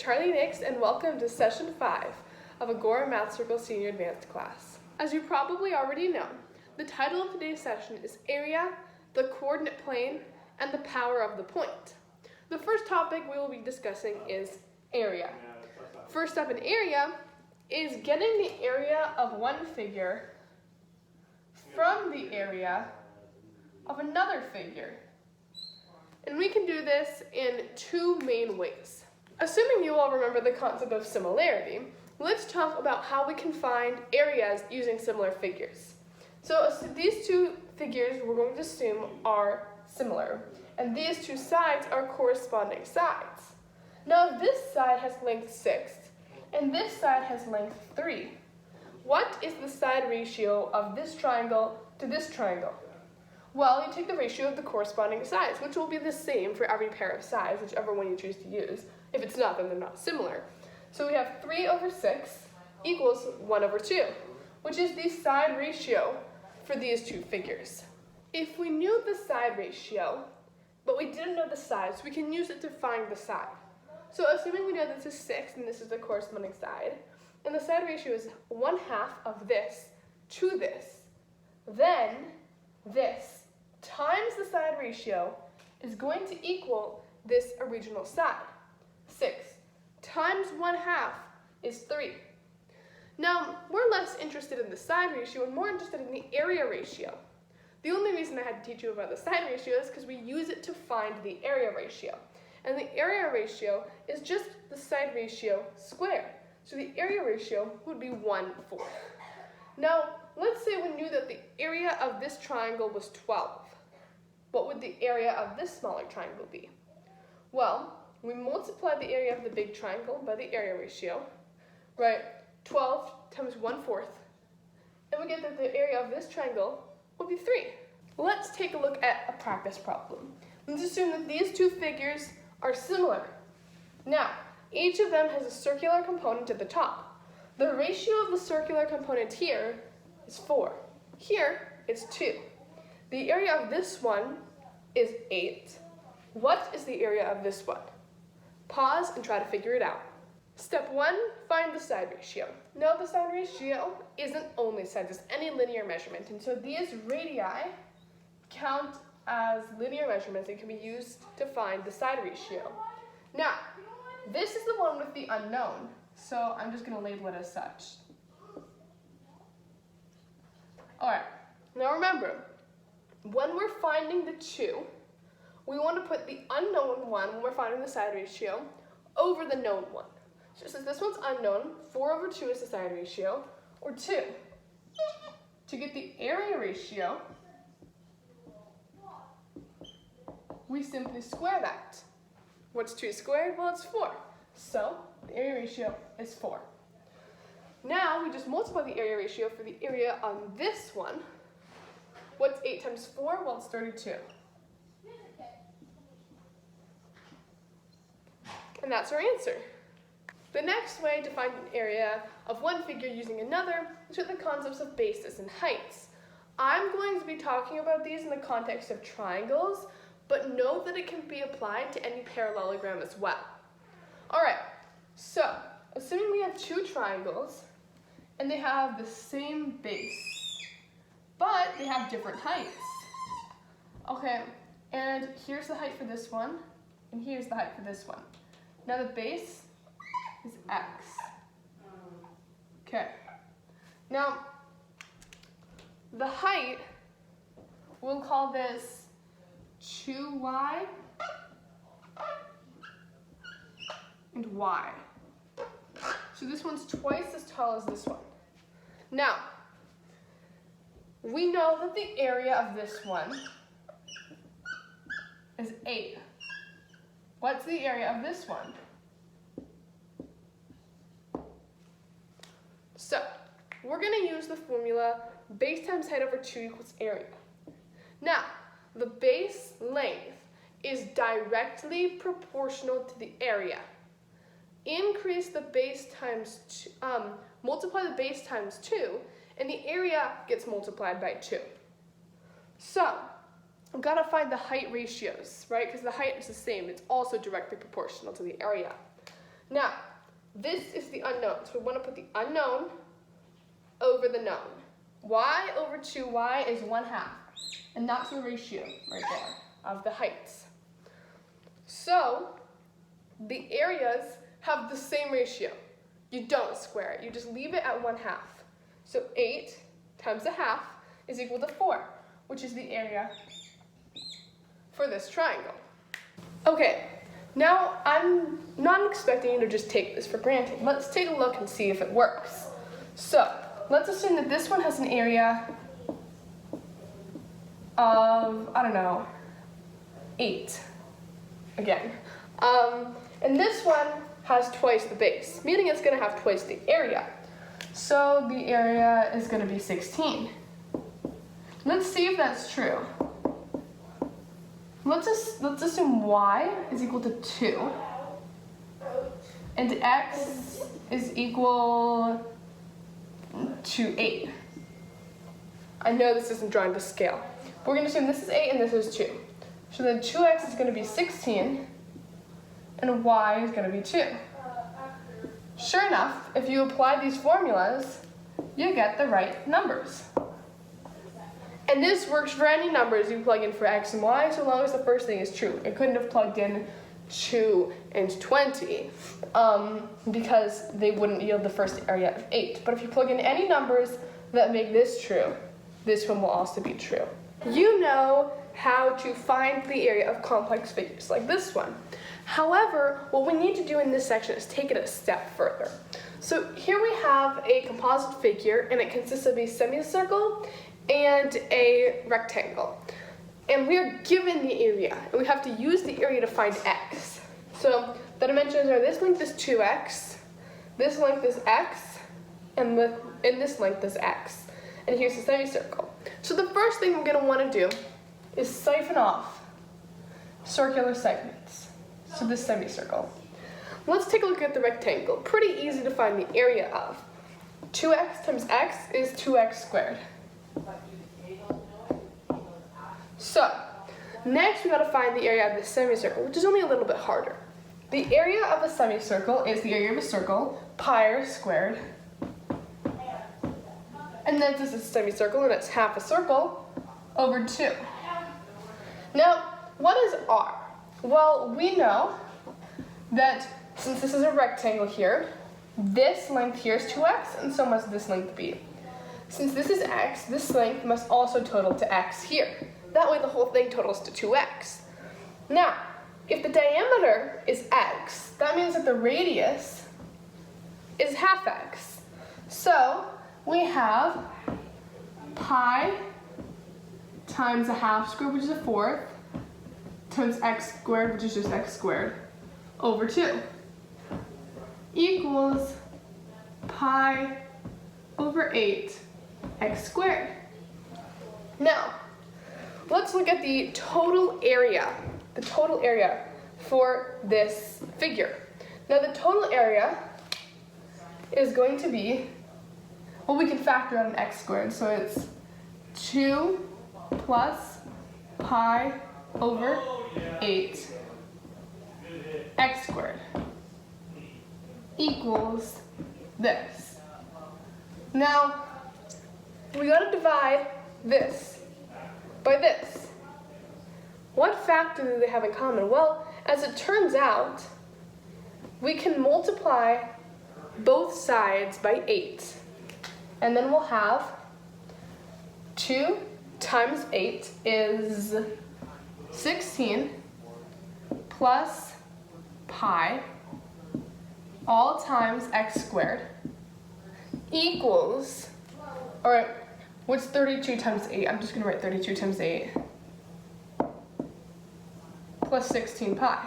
Charlie Nix, and welcome to Session 5 of Agora Math Circle Senior Advanced class. As you probably already know, the title of today's session is Area, the Coordinate Plane, and the Power of the Point. The first topic we will be discussing is area. First up in area is getting the area of one figure from the area of another figure. And we can do this in two main ways. Assuming you all remember the concept of similarity, let's talk about how we can find areas using similar figures. So these two figures we're going to assume are similar, and these two sides are corresponding sides. Now if this side has length 6, and this side has length 3, what is the side ratio of this triangle to this triangle? Well, you take the ratio of the corresponding sides, which will be the same for every pair of sides, whichever one you choose to use. If it's not, then they're not similar. So we have 3 over 6 equals 1 over 2, which is the side ratio for these two figures. If we knew the side ratio, but we didn't know the sides, we can use it to find the side. So assuming we know this is 6 and this is the corresponding side, and the side ratio is 1/2 of this to this, then this times the side ratio is going to equal this original side. 6 times 1/2 is 3. Now, we're less interested in the side ratio and more interested in the area ratio. The only reason I had to teach you about the side ratio is because we use it to find the area ratio. And the area ratio is just the side ratio squared. So the area ratio would be 1/4. Now, let's say we knew that the area of this triangle was 12. What would the area of this smaller triangle be? Well, we multiply the area of the big triangle by the area ratio, right? 12 times 1/4, and we get that the area of this triangle will be 3. Let's take a look at a practice problem. Let's assume that these two figures are similar. Now, each of them has a circular component at the top. The ratio of the circular component here is 4. Here, it's 2. The area of this one is 8. What is the area of this one? Pause and try to figure it out. Step 1, find the side ratio. Now the side ratio isn't only sides, it's any linear measurement. And so these radii count as linear measurements and can be used to find the side ratio. Now, this is the one with the unknown, so I'm just going to label it as such. Alright, now remember, when we're finding the 2, we want to put the unknown one, when we're finding the side ratio, over the known one. So since this one's unknown, 4 over 2 is the side ratio, or 2. To get the area ratio, we simply square that. What's 2 squared? Well, it's 4. So the area ratio is 4. Now we just multiply the area ratio for the area on this one. What's 8 times 4? Well, it's 32. And that's our answer. The next way to find an area of one figure using another is with the concepts of bases and heights. I'm going to be talking about these in the context of triangles, but note that it can be applied to any parallelogram as well. Alright, so assuming we have two triangles and they have the same base, but they have different heights. Okay, and here's the height for this one, and here's the height for this one. Now the base is x. Okay. Now, the height, we'll call this 2y and y. So this one's twice as tall as this one. Now, we know that the area of this one is 8. What's the area of this one? So, we're going to use the formula base times height over 2 equals area. Now, the base length is directly proportional to the area. Increase the base times, multiply the base times 2, and the area gets multiplied by 2. So, I've got to find the height ratios, right? Because the height is the same. It's also directly proportional to the area. Now, this is the unknown, so we want to put the unknown over the known. Y over 2y is 1/2, and that's the ratio right there of the heights. So, the areas have the same ratio. You don't square it, you just leave it at 1/2. So 8 times 1/2 is equal to 4, which is the area for this triangle. Okay, now I'm not expecting you to just take this for granted. Let's take a look and see if it works. So, let's assume that this one has an area of, I don't know, 8, again. And this one has twice the base, meaning it's going to have twice the area. So the area is going to be 16. Let's see if that's true. Let's assume y is equal to 2, and x is equal to 8. I know this isn't drawing to scale. We're going to assume this is 8 and this is 2. So then 2x is going to be 16, and y is going to be 2. Sure enough, if you apply these formulas, you get the right numbers. And this works for any numbers you plug in for x and y, so long as the first thing is true. It couldn't have plugged in 2 and 20 because they wouldn't yield the first area of 8. But if you plug in any numbers that make this true, this one will also be true. You know how to find the area of complex figures like this one. However, what we need to do in this section is take it a step further. So here we have a composite figure, and it consists of a semicircle and a rectangle. And we are given the area, and we have to use the area to find x. So the dimensions are this length is 2x, this length is x, and this length is x. And here's the semicircle. So the first thing we're going to want to do is siphon off circular segments. So this semicircle. Let's take a look at the rectangle. Pretty easy to find the area of. 2x times x is 2x squared. So, next we got to find the area of the semicircle, which is only a little bit harder. The area of a semicircle is the area of a circle, pi r squared. And then this is a semicircle, and it's half a circle over 2. Now, what is r? Well, we know that since this is a rectangle here, this length here is 2x, and so must this length be. Since this is x, this length must also total to x here. That way the whole thing totals to 2x. Now, if the diameter is x, that means that the radius is half x. So, we have pi times a half squared, which is a fourth, times x squared, which is just x squared, over 2, equals pi over 8 x squared. Now, let's look at the total area for this figure. Now, the total area is going to be, well, we can factor out an x squared, so it's 2 plus pi over 8 x squared equals this. Now, we got to divide this by this. What factor do they have in common? Well, as it turns out, we can multiply both sides by 8. And then we'll have 2 times 8 is 16 plus pi all times x squared equals, all right, what's 32 times 8? I'm just going to write 32 times 8 plus 16 pi.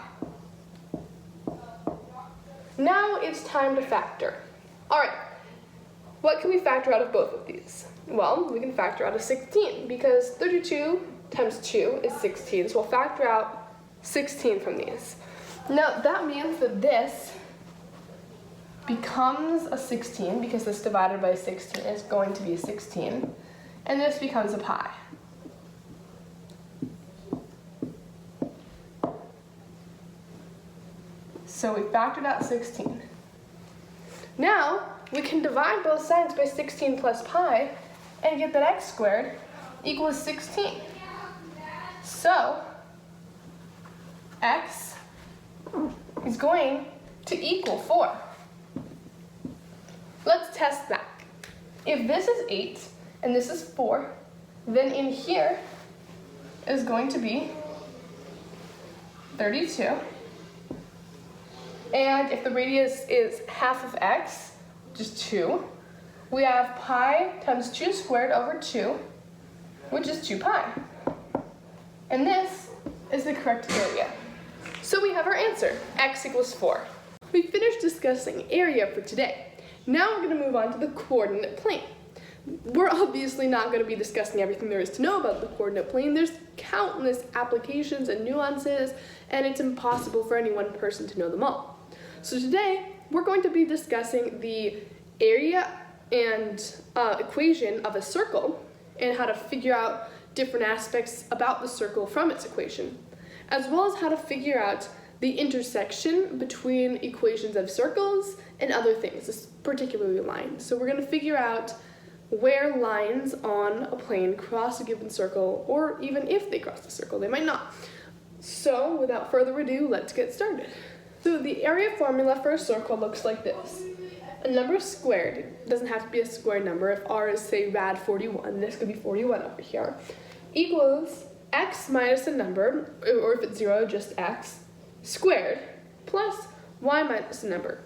Now it's time to factor. All right, what can we factor out of both of these? Well, we can factor out a 16 because 32 times 2 is 16, so we'll factor out 16 from these. Now that means that this becomes a 16 because this divided by 16 is going to be a 16, and this becomes a pi. So we factored out 16. Now, we can divide both sides by 16 plus pi and get that x squared equals 16. So, x is going to equal 4. Let's test that. If this is 8 and this is 4, then in here is going to be 32. And if the radius is half of x, which is 2, we have pi times 2 squared over 2, which is 2 pi. And this is the correct area. So we have our answer, x equals 4. We finished discussing area for today. Now we're going to move on to the coordinate plane. We're obviously not going to be discussing everything there is to know about the coordinate plane. There's countless applications and nuances, and it's impossible for any one person to know them all. So today, we're going to be discussing the area and equation of a circle and how to figure out different aspects about the circle from its equation, as well as how to figure out the intersection between equations of circles and other things, particularly lines. So we're going to figure out where lines on a plane cross a given circle, or even if they cross the circle, they might not. So without further ado, let's get started. So the area formula for a circle looks like this. A number squared, it doesn't have to be a square number. If r is, say, rad 41, this could be 41 over here, equals x minus a number, or if it's 0, just x, squared, plus y minus a number.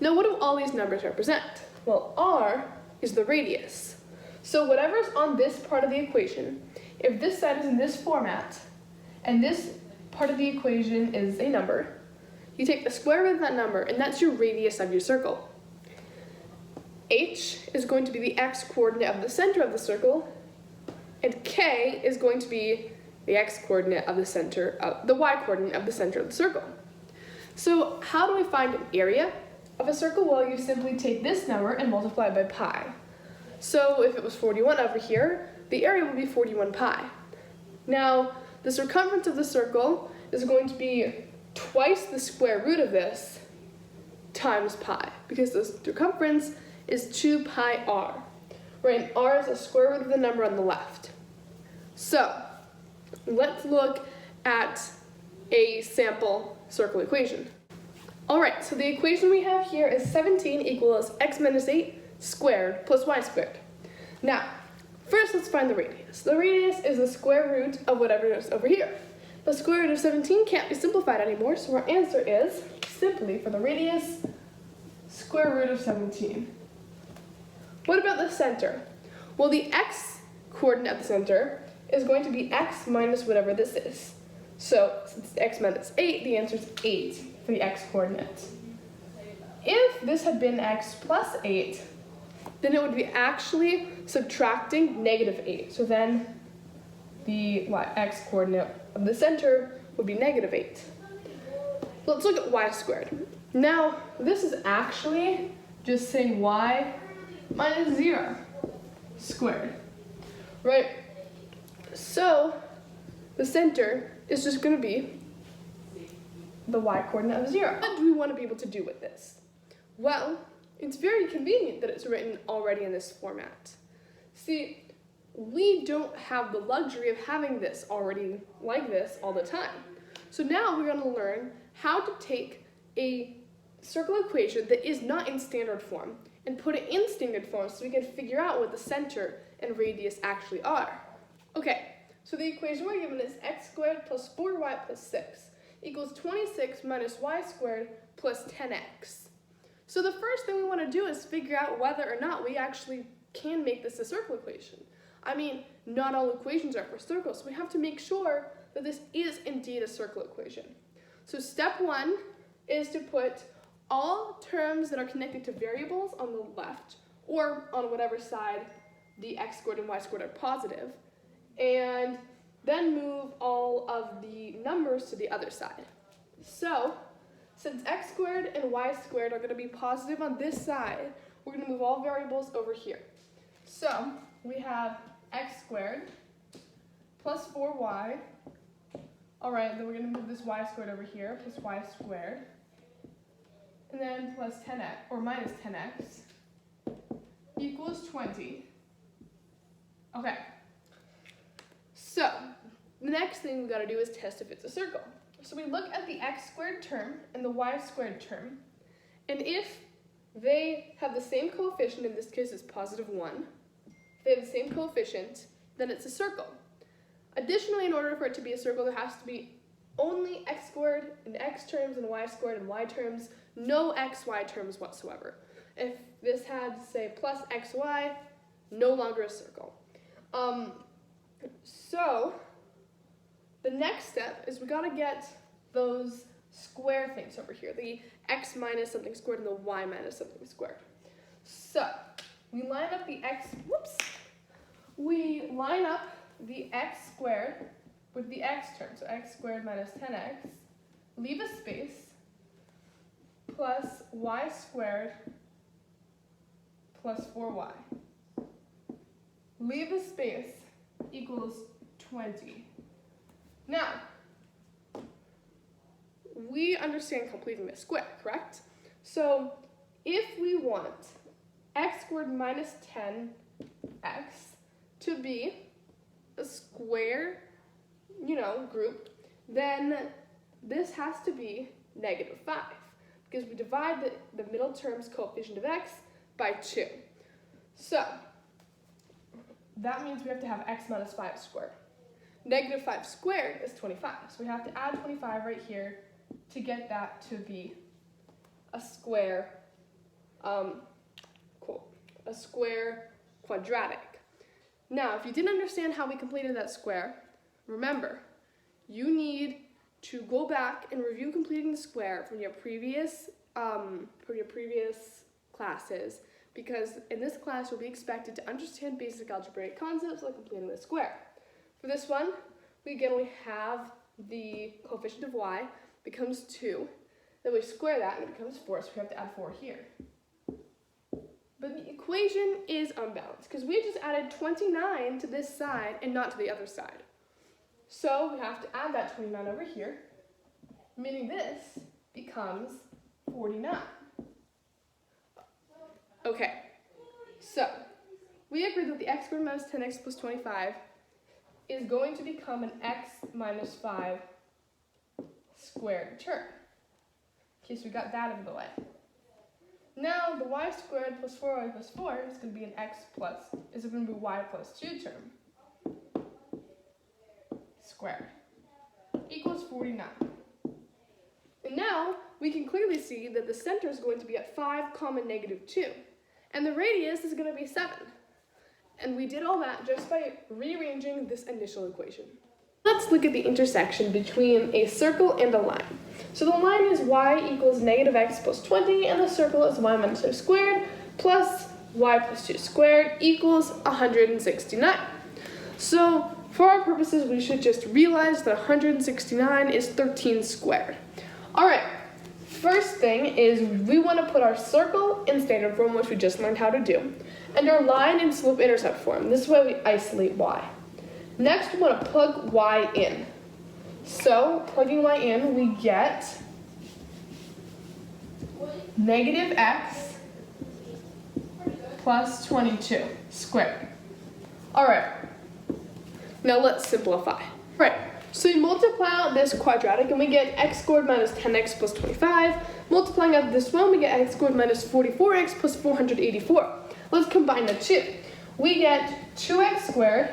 Now what do all these numbers represent? Well, r is the radius. So whatever's on this part of the equation, if this side is in this format, and this part of the equation is a number, you take the square root of that number, and that's your radius of your circle. H is going to be the x coordinate of the center of the circle, and k is going to be the x coordinate of the center, the y coordinate of the center of the circle. So how do we find an area of a circle? Well, you simply take this number and multiply it by pi. So if it was 41 over here, the area would be 41 pi. Now, the circumference of the circle is going to be twice the square root of this times pi, because the circumference is 2 pi r, right? And r is the square root of the number on the left. So, let's look at a sample circle equation. Alright, so the equation we have here is 17 equals x minus 8 squared plus y squared. Now, first let's find the radius. The radius is the square root of whatever is over here. The square root of 17 can't be simplified anymore, so our answer is simply, for the radius, square root of 17. What about the center? Well, the x coordinate of the center is going to be x minus whatever this is. So, since x minus 8, the answer is 8 for the x coordinate. If this had been x plus 8, then it would be actually subtracting negative 8. So then the x coordinate of the center would be negative 8. So let's look at y squared. Now, this is actually just saying y minus 0 squared, right? So the center is just going to be the y coordinate of 0. What do we want to be able to do with this? Well, it's very convenient that it's written already in this format. See, we don't have the luxury of having this already like this all the time. So now we're going to learn how to take a circle equation that is not in standard form and put it in standard form so we can figure out what the center and radius actually are. Okay, so the equation we're given is x squared plus 4y plus 6 equals 26 minus y squared plus 10x. So the first thing we want to do is figure out whether or not we actually can make this a circle equation. I mean, not all equations are for circles, so we have to make sure that this is indeed a circle equation. So step 1 is to put all terms that are connected to variables on the left, or on whatever side the x squared and y squared are positive, and then move all of the numbers to the other side. So, since x squared and y squared are going to be positive on this side, we're going to move all variables over here. So, we have x squared plus 4y. Alright, then we're going to move this y squared over here, plus y squared. and then plus 10x, or minus 10x, equals 20. Okay. So, the next thing we gotta do is test if it's a circle. So we look at the x squared term and the y squared term, and if they have the same coefficient, in this case it's positive 1, if they have the same coefficient, then it's a circle. Additionally, in order for it to be a circle, there has to be only x squared in x terms and y squared in y terms, no xy terms whatsoever. If this had, say, plus xy, no longer a circle. So the next step is we gotta get those square things over here, the x minus something squared and the y minus something squared. So we line up the we line up the x squared with the x term, so x squared minus 10x, leave a space, plus y squared plus 4y. Leave a space equals 20. Now, we understand completing the square, correct? So if we want x squared minus 10x to be a square, group, then this has to be negative 5, because we divide the middle term's coefficient of x by 2. So that means we have to have x minus 5 squared. Negative 5 squared is 25, so we have to add 25 right here to get that to be a square, a square quadratic. Now, if you didn't understand how we completed that square, remember, you need to go back and review completing the square from your previous classes, because in this class you'll be expected to understand basic algebraic concepts like completing the square. For this one, we have the coefficient of y becomes 2, then we square that and it becomes 4, so we have to add 4 here. But the equation is unbalanced because we just added 29 to this side and not to the other side. So we have to add that 29 over here, meaning this becomes 49. Okay, so we agreed that the x squared minus 10x plus 25 is going to become an x minus 5 squared term. Okay, so we got that out of the way. Now the y squared plus 4y plus 4 is going to be an going to be y plus 2 term squared equals 49. And now we can clearly see that the center is going to be at 5, negative 2, and the radius is going to be 7. And we did all that just by rearranging this initial equation. Let's look at the intersection between a circle and a line. So the line is y equals negative x plus 20, and the circle is y minus 2 squared plus y plus 2 squared equals 169. So for our purposes, we should just realize that 169 is 13 squared. All right, first thing is we want to put our circle in standard form, which we just learned how to do, and our line in slope-intercept form. This is why we isolate y. Next, we want to plug y in. So, plugging y in, we get negative x plus 22 squared. All right, now let's simplify. Right, so we multiply out this quadratic and we get x squared minus 10x plus 25. Multiplying out this one, we get x squared minus 44x plus 484. Let's combine the two. We get 2x squared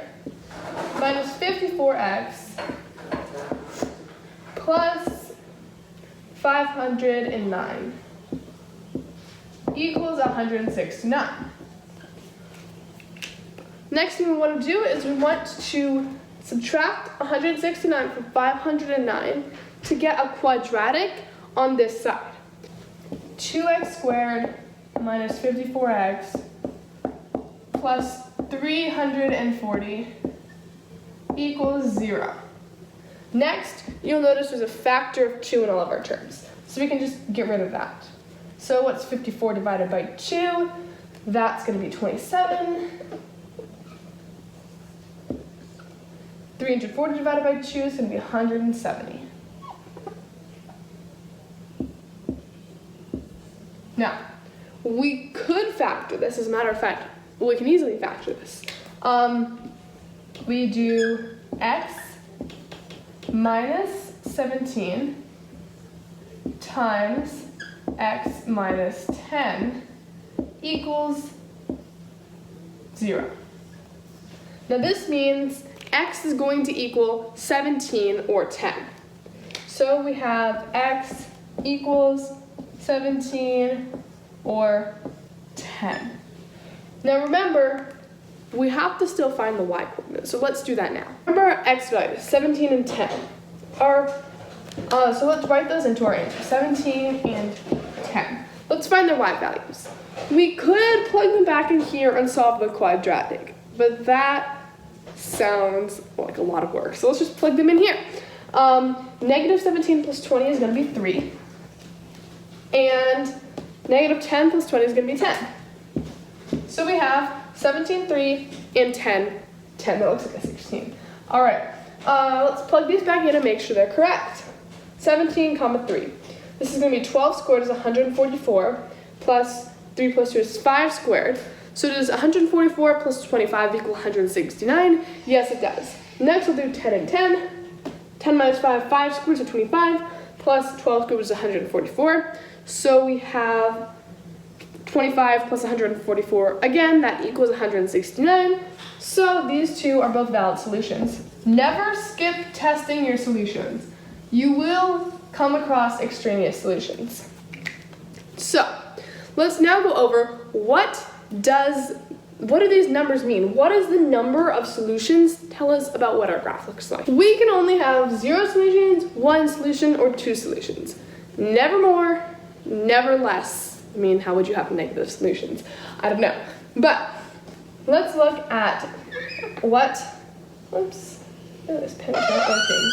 minus 54x plus 509 equals 169. Next thing we want to do is we want to subtract 169 from 509 to get a quadratic on this side. 2x squared minus 54x plus 340 equals 0. Next, you'll notice there's a factor of 2 in all of our terms, so we can just get rid of that. So what's 54 divided by 2? That's going to be 27. 340 divided by 2 is going to be 170. Now, we could factor this. As a matter of fact, we can easily factor this. We do x minus 17 times x minus 10 equals 0. Now this means x is going to equal 17 or 10. So we have x equals 17 or 10. Now remember, we have to still find the y coordinate, so let's do that now. Remember our x values, 17 and 10. So let's write those into our answer, 17 and 10. Let's find their y values. We could plug them back in here and solve the quadratic, but that sounds like a lot of work, so let's just plug them in here. Negative 17 plus 20 is going to be 3, and negative 10 plus 20 is going to be 10. So we have 17, 3, and 10. 10, that looks like a 16. All right, let's plug these back in and make sure they're correct. 17, 3. This is going to be 12 squared is 144, plus 3 plus 2 is 5 squared. So does 144 plus 25 equal 169? Yes, it does. Next, we'll do 10 and 10. 10 minus 5, 5 squared, so 25, plus 12 squared is 144. So we have 25 plus 144. Again, that equals 169. So these two are both valid solutions. Never skip testing your solutions. You will come across extraneous solutions. So let's now go over what do these numbers mean? What does the number of solutions tell us about what our graph looks like? We can only have 0 solutions, 1 solution, or 2 solutions. Never more, never less. I mean, how would you have negative solutions? I don't know. But let's look at what this pen is not working.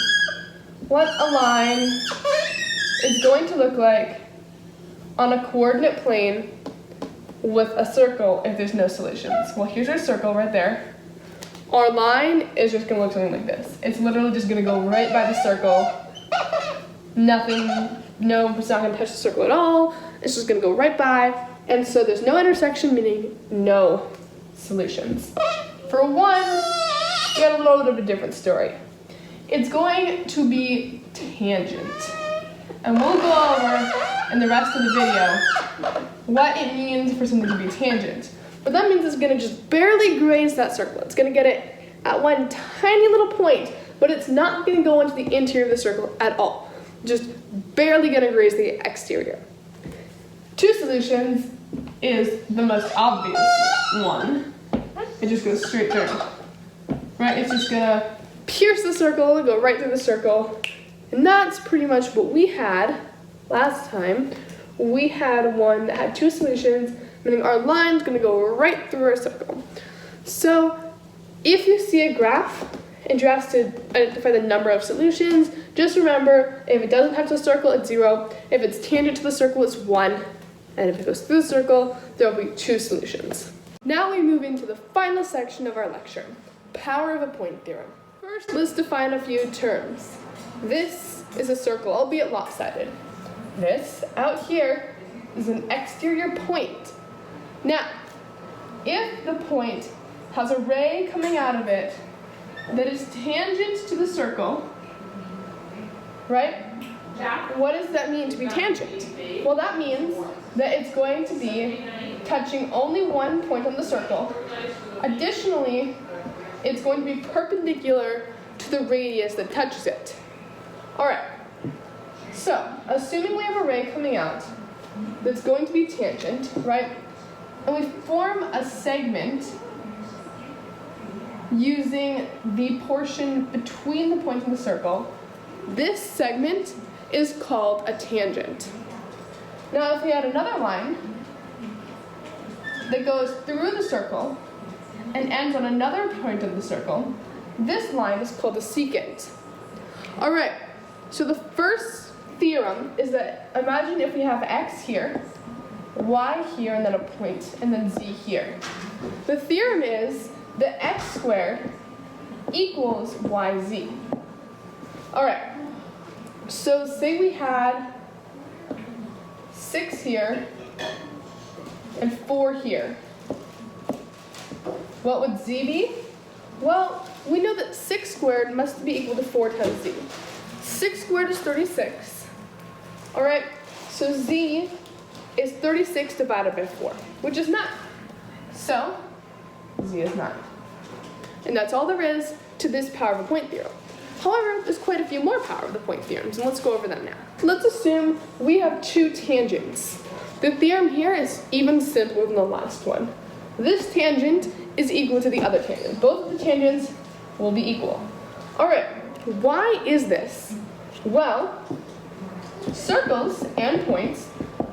What a line is going to look like on a coordinate plane with a circle if there's no solutions. Well, here's our circle right there. Our line is just going to look something like this. It's literally just going to go right by the circle. Nothing, no, it's not going to touch the circle at all. It's just going to go right by. And so there's no intersection, meaning no solutions. For 1, we got a little bit of a different story. It's going to be tangent. And we'll go over in the rest of the video what it means for something to be tangent. But that means it's going to just barely graze that circle. It's going to get it at one tiny little point, but it's not going to go into the interior of the circle at all. Just barely going to graze the exterior. 2 solutions is the most obvious one. It just goes straight through. Right? It's just going to pierce the circle, go right through the circle. And that's pretty much what we had last time. We had one that had 2 solutions, meaning our line's going to go right through our circle. So if you see a graph and you have to identify the number of solutions, just remember, if it doesn't touch the circle, it's 0. If it's tangent to the circle, it's 1. And if it goes through the circle, there will be 2 solutions. Now we move into the final section of our lecture, power of a point theorem. First, let's define a few terms. This is a circle, albeit lopsided. This out here is an exterior point. Now, if the point has a ray coming out of it that is tangent to the circle, right? What does that mean to be tangent? Well, that means that it's going to be touching only one point on the circle. Additionally, it's going to be perpendicular to the radius that touches it. All right. So, assuming we have a ray coming out that's going to be tangent, right? And we form a segment using the portion between the points in the circle. This segment is called a tangent. Now, if we had another line that goes through the circle and ends on another point of the circle, this line is called a secant. All right, so the first theorem is that, imagine if we have x here, y here, and then a point, and then z here. The theorem is that x squared equals yz. All right, so say we had 6 here and 4 here. What would z be? Well, we know that 6 squared must be equal to 4 times z. 6 squared is 36. All right, so z is 36 divided by 4, which is 9. So, z is 9. And that's all there is to this power of a point theorem. However, there's quite a few more power of the point theorems, and let's go over them now. Let's assume we have 2 tangents. The theorem here is even simpler than the last one. This tangent is equal to the other tangent. Both of the tangents will be equal. All right, why is this? Well, circles and points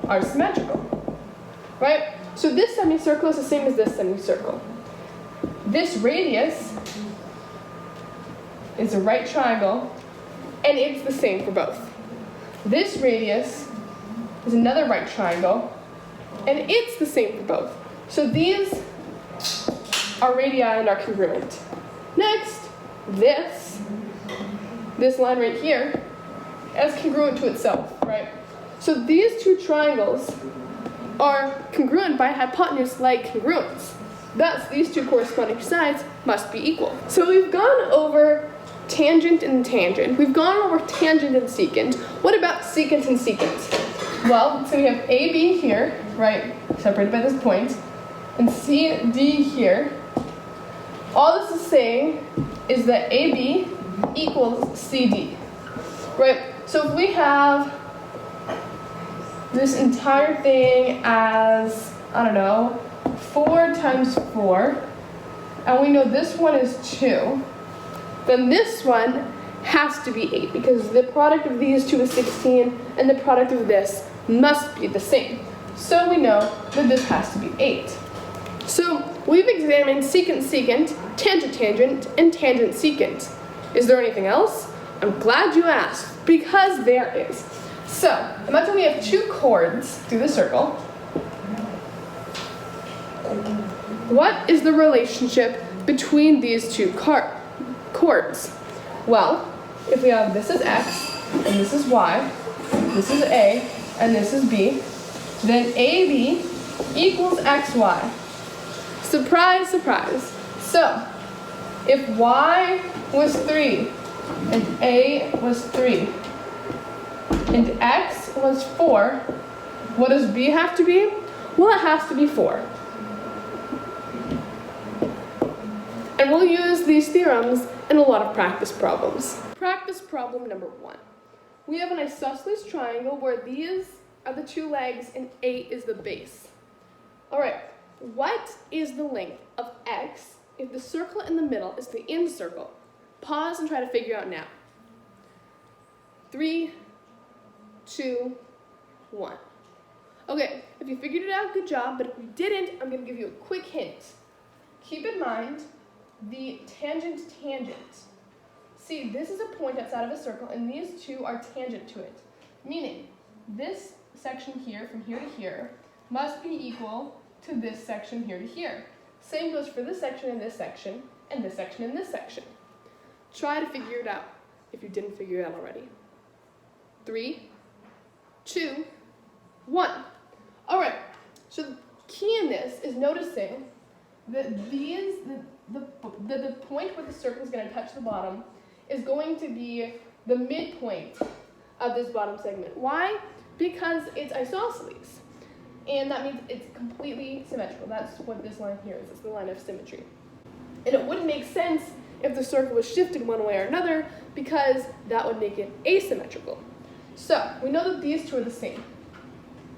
are symmetrical, right? So this semicircle is the same as this semicircle. This radius is a right triangle, and it's the same for both. This radius is another right triangle, and it's the same for both. So these are radii and are congruent. Next, this line right here is congruent to itself, right? So these 2 triangles are congruent by hypotenuse-like congruence. Thus, these 2 corresponding sides must be equal. So we've gone over tangent and tangent. We've gone over tangent and secant. What about secant and secant? Well, so we have AB here, right, separated by this point, and CD here. All this is saying is that AB equals CD, right? So if we have this entire thing as, I don't know, 4 times 4, and we know this one is 2, then this one has to be 8, because the product of these 2 is 16, and the product of this must be the same. So we know that this has to be 8. So we've examined secant secant, tangent tangent, and tangent secant. Is there anything else? I'm glad you asked, because there is. So imagine we have 2 chords through the circle. What is the relationship between these 2 chords? Well, if we have this is x, and this is y, this is a, and this is b, then AB equals xy. Surprise, surprise. So, if y was 3, and a was 3, and x was 4, what does b have to be? Well, it has to be 4. And we'll use these theorems in a lot of practice problems. Practice problem number 1. We have an isosceles triangle where these are the 2 legs and 8 is the base. All right, what is the length of x if the circle in the middle is the end circle? Pause and try to figure out now. 3, 2, 1. Okay, if you figured it out, good job, but if you didn't, I'm going to give you a quick hint. Keep in mind the tangent tangent. See, this is a point outside of a circle, and these 2 are tangent to it, meaning this section here, from here to here, must be equal to this section here to here. Same goes for this section and this section, and this section and this section. Try to figure it out if you didn't figure it out already. 3, 2, 1. All right, so the key in this is noticing that the point where the circle is going to touch the bottom is going to be the midpoint of this bottom segment. Why? Because it's isosceles, and that means it's completely symmetrical. That's what this line here is. It's the line of symmetry. And it wouldn't make sense if the circle was shifted one way or another, because that would make it asymmetrical. So we know that these 2 are the same.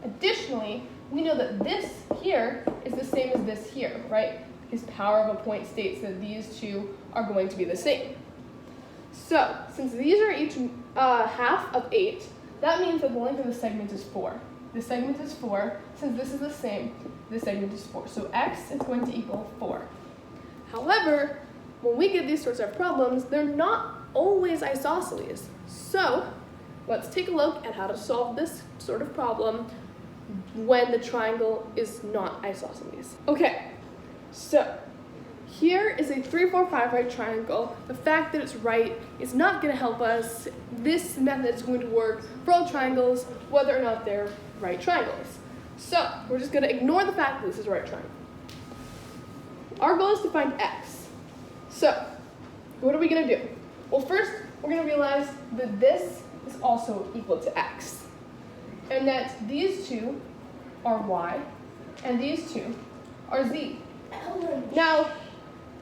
Additionally, we know that this here is the same as this here, right? Because power of a point states that these 2 are going to be the same. So, since these are each half of 8, that means that the length of the segment is 4. This segment is 4. Since this is the same, this segment is 4. So x is going to equal 4. However, when we get these sorts of problems, they're not always isosceles. So, let's take a look at how to solve this sort of problem when the triangle is not isosceles. Okay, so here is a 3, 4, 5 right triangle. The fact that it's right is not going to help us. This method is going to work for all triangles, whether or not they're right triangles. So we're just going to ignore the fact that this is a right triangle. Our goal is to find x. So what are we going to do? Well, first we're going to realize that this is also equal to x, and that these two are y, and these two are z. Now,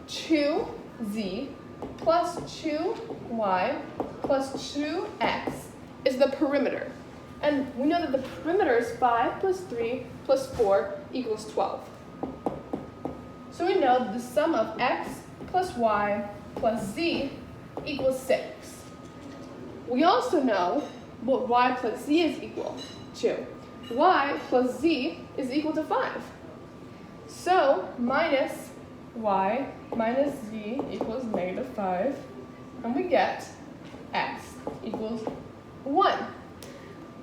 2z plus 2y plus 2x is the perimeter. And we know that the perimeter is 5 plus 3 plus 4 equals 12. So we know that the sum of x plus y plus z equals 6. We also know what y plus z is equal to. Y plus z is equal to 5. So minus y minus z equals -5, and we get x equals 1.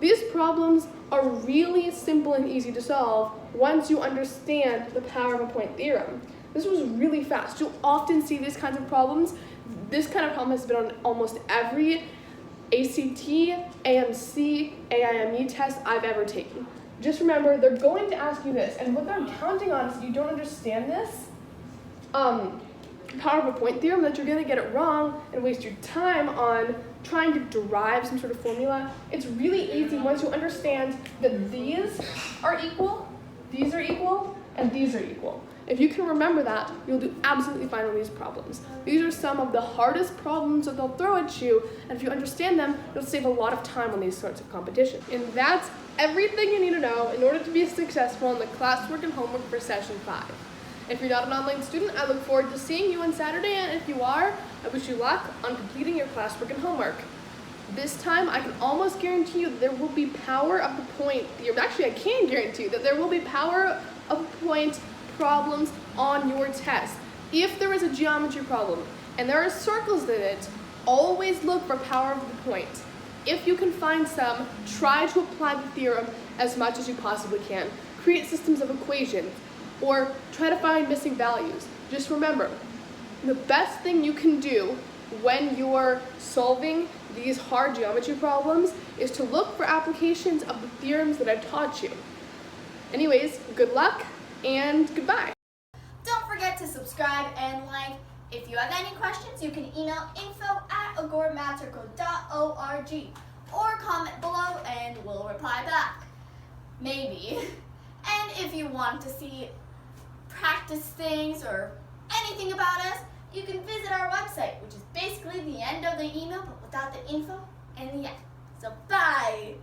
These problems are really simple and easy to solve once you understand the power of a point theorem. This was really fast. You'll often see these kinds of problems. This kind of problem has been on almost every ACT, AMC, AIME test I've ever taken. Just remember, they're going to ask you this, and what they're counting on is if you don't understand this power of a point theorem, that you're going to get it wrong and waste your time on trying to derive some sort of formula. It's really easy once you understand that these are equal, and these are equal. If you can remember that, you'll do absolutely fine on these problems. These are some of the hardest problems that they'll throw at you, and if you understand them, you'll save a lot of time on these sorts of competitions. And that's everything you need to know in order to be successful in the classwork and homework for session 5. If you're not an online student, I look forward to seeing you on Saturday, and if you are, I wish you luck on completing your classwork and homework. This time, I can almost guarantee you that there will be power of the point theorem. Actually, I can guarantee you that there will be power of point problems on your test. If there is a geometry problem and there are circles in it, always look for power of the point. If you can find some, try to apply the theorem as much as you possibly can. Create systems of equations, or try to find missing values. Just remember, the best thing you can do when you're solving these hard geometry problems is to look for applications of the theorems that I've taught you. Anyways, good luck and goodbye. Don't forget to subscribe and like. If you have any questions, you can email info@agoramathcircle.org or comment below and we'll reply back. Maybe. And if you want to see practice things or anything about us, you can visit our website, which is basically the end of the email but without the info and the end. So bye!